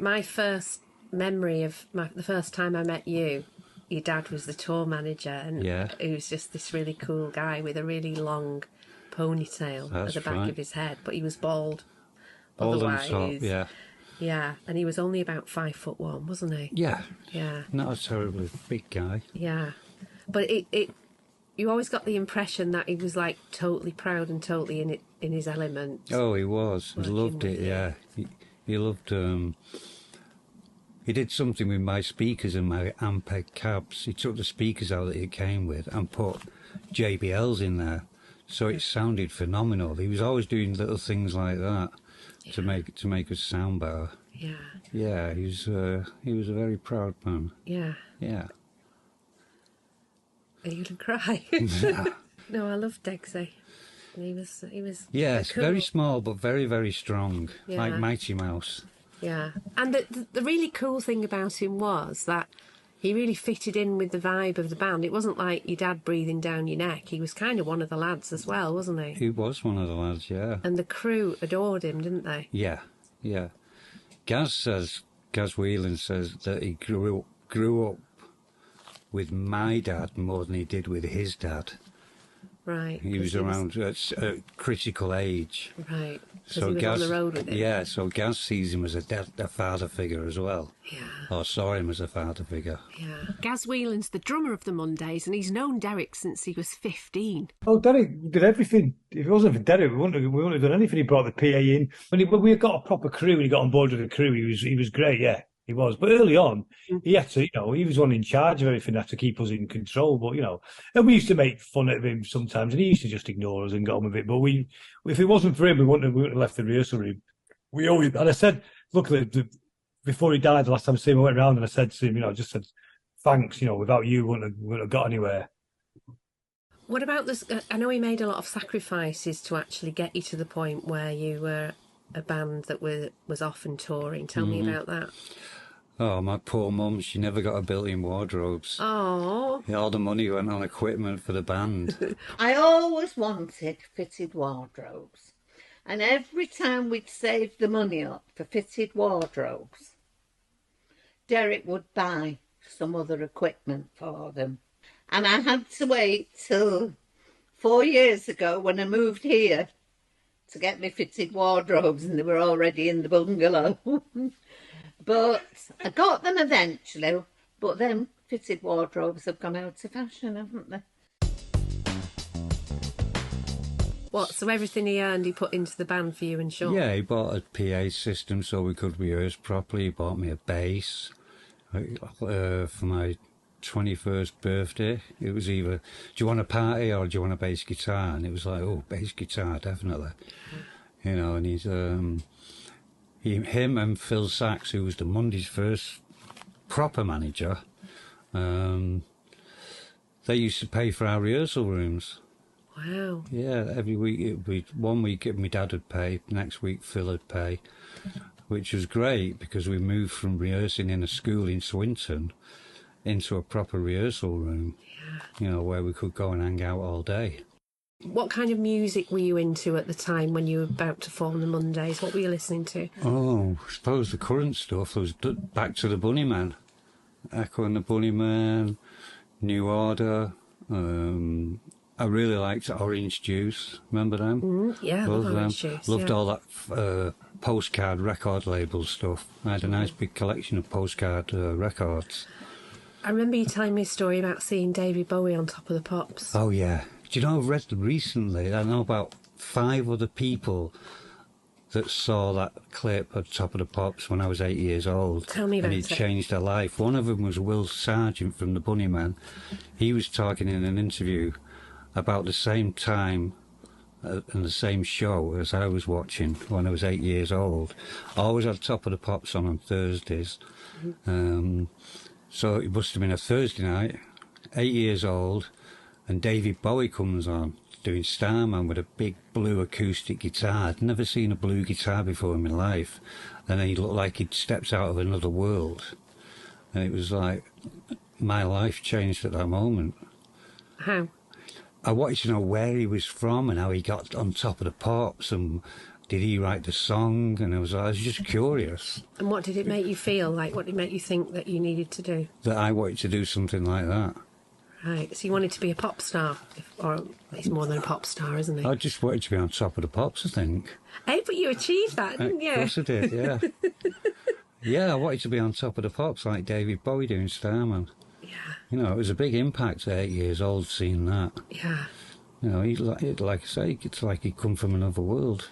My first memory of the first time I met you, your dad was the tour manager, and he was just this really cool guy with a really long ponytail at the back of his head, but he was bald. Bald on Otherwise, top, yeah. Yeah, and he was only about 5'1", wasn't he? Yeah. Yeah. Not a terribly big guy. Yeah. But you always got the impression that he was like totally proud and totally in his element. Oh, he was. He loved it, yeah. He loved... he did something with my speakers and my Ampeg cabs. He took the speakers out that it came with and put JBLs in there. So it sounded phenomenal. He was always doing little things like that to make us sound better. Yeah. Yeah, he was a very proud man. Yeah. Yeah. Are you gonna cry? No, I loved Degsy. He was. Yes, cool. Very small but very, very strong, like Mighty Mouse. Yeah, and the really cool thing about him was that he really fitted in with the vibe of the band. It wasn't like your dad breathing down your neck. He was kind of one of the lads as well, wasn't he? He was one of the lads, yeah. And the crew adored him, didn't they? Yeah, yeah. Gaz Whelan says that he grew up with my dad more than he did with his dad. Right. He was around at a critical age. Right. So he was on the road with him. Yeah, so Gaz sees him as a father figure as well. Yeah. Or saw him as a father figure. Yeah. Gaz Whelan's the drummer of the Mondays, and he's known Derek since he was 15. Oh, Derek did everything. If it wasn't for Derek, we wouldn't have done anything. He brought the PA in. When we got a proper crew and he got on board with the crew, he was great, yeah. He was, but early on, he had to, he was one in charge of everything, had to keep us in control. But and we used to make fun of him sometimes, and he used to just ignore us and get on with it. But if it wasn't for him, we wouldn't have left the rehearsal room. And I said, look, before he died, the last time I saw him, I went around and I said to him, I just said, thanks, without you, we wouldn't have got anywhere. What about this? I know he made a lot of sacrifices to actually get you to the point where you were a band that was often touring. Tell me about that. Oh, my poor mum, she never got a built-in wardrobes. Oh. All the money went on equipment for the band. I always wanted fitted wardrobes. And every time we'd save the money up for fitted wardrobes, Derek would buy some other equipment for them. And I had to wait till 4 years ago when I moved here to get me fitted wardrobes, and they were already in the bungalow. But I got them eventually, but then fitted wardrobes have gone out of fashion, haven't they? What, so everything he earned he put into the band for you and Sean? Yeah, he bought a PA system so we could rehearse properly. He bought me a bass for my 21st birthday. It was either, do you want a party or do you want a bass guitar? And it was like, oh, bass guitar, definitely. And he's... him and Phil Sachs, who was the Mondays' first proper manager, they used to pay for our rehearsal rooms. Wow. Yeah, every week, 1 week my dad would pay, next week Phil would pay, which was great because we moved from rehearsing in a school in Swinton into a proper rehearsal room, where we could go and hang out all day. What kind of music were you into at the time when you were about to form the Mondays? What were you listening to? Oh, I suppose the current stuff was back to the Bunnymen. Echo and the Bunnymen, New Order. I really liked Orange Juice. Remember them? Yeah, loved Orange Juice. Loved all that postcard record label stuff. I had a nice big collection of postcard records. I remember you telling me a story about seeing David Bowie on Top of the Pops. Oh, yeah. Do you know, I've read recently, I know about 5 other people that saw that clip at Top of the Pops when I was 8 years old. Tell me about it. And it changed their life. One of them was Will Sargent from the Bunnymen. He was talking in an interview about the same time and the same show as I was watching when I was 8 years old. I always had Top of the Pops on Thursdays. So it must have been a Thursday night, 8 years old, and David Bowie comes on doing Starman with a big blue acoustic guitar. I'd never seen a blue guitar before in my life. And he looked like he'd stepped out of another world. And it was like, my life changed at that moment. How? I wanted to know where he was from and how he got on Top of the Pops and did he write the song? And I was just curious. And what did it make you feel like? What did it make you think that you needed to do? That I wanted to do something like that. Right, so you wanted to be a pop star, or he's more than a pop star, isn't he? I just wanted to be on top of the pops, I think. Hey, but you achieved that, didn't you? Of course I did, yeah. Yeah, I wanted to be on top of the pops like David Bowie doing Starman. Yeah. You know, it was a big impact at 8 years old seeing that. Yeah. You know, like I say, it's like he'd come from another world.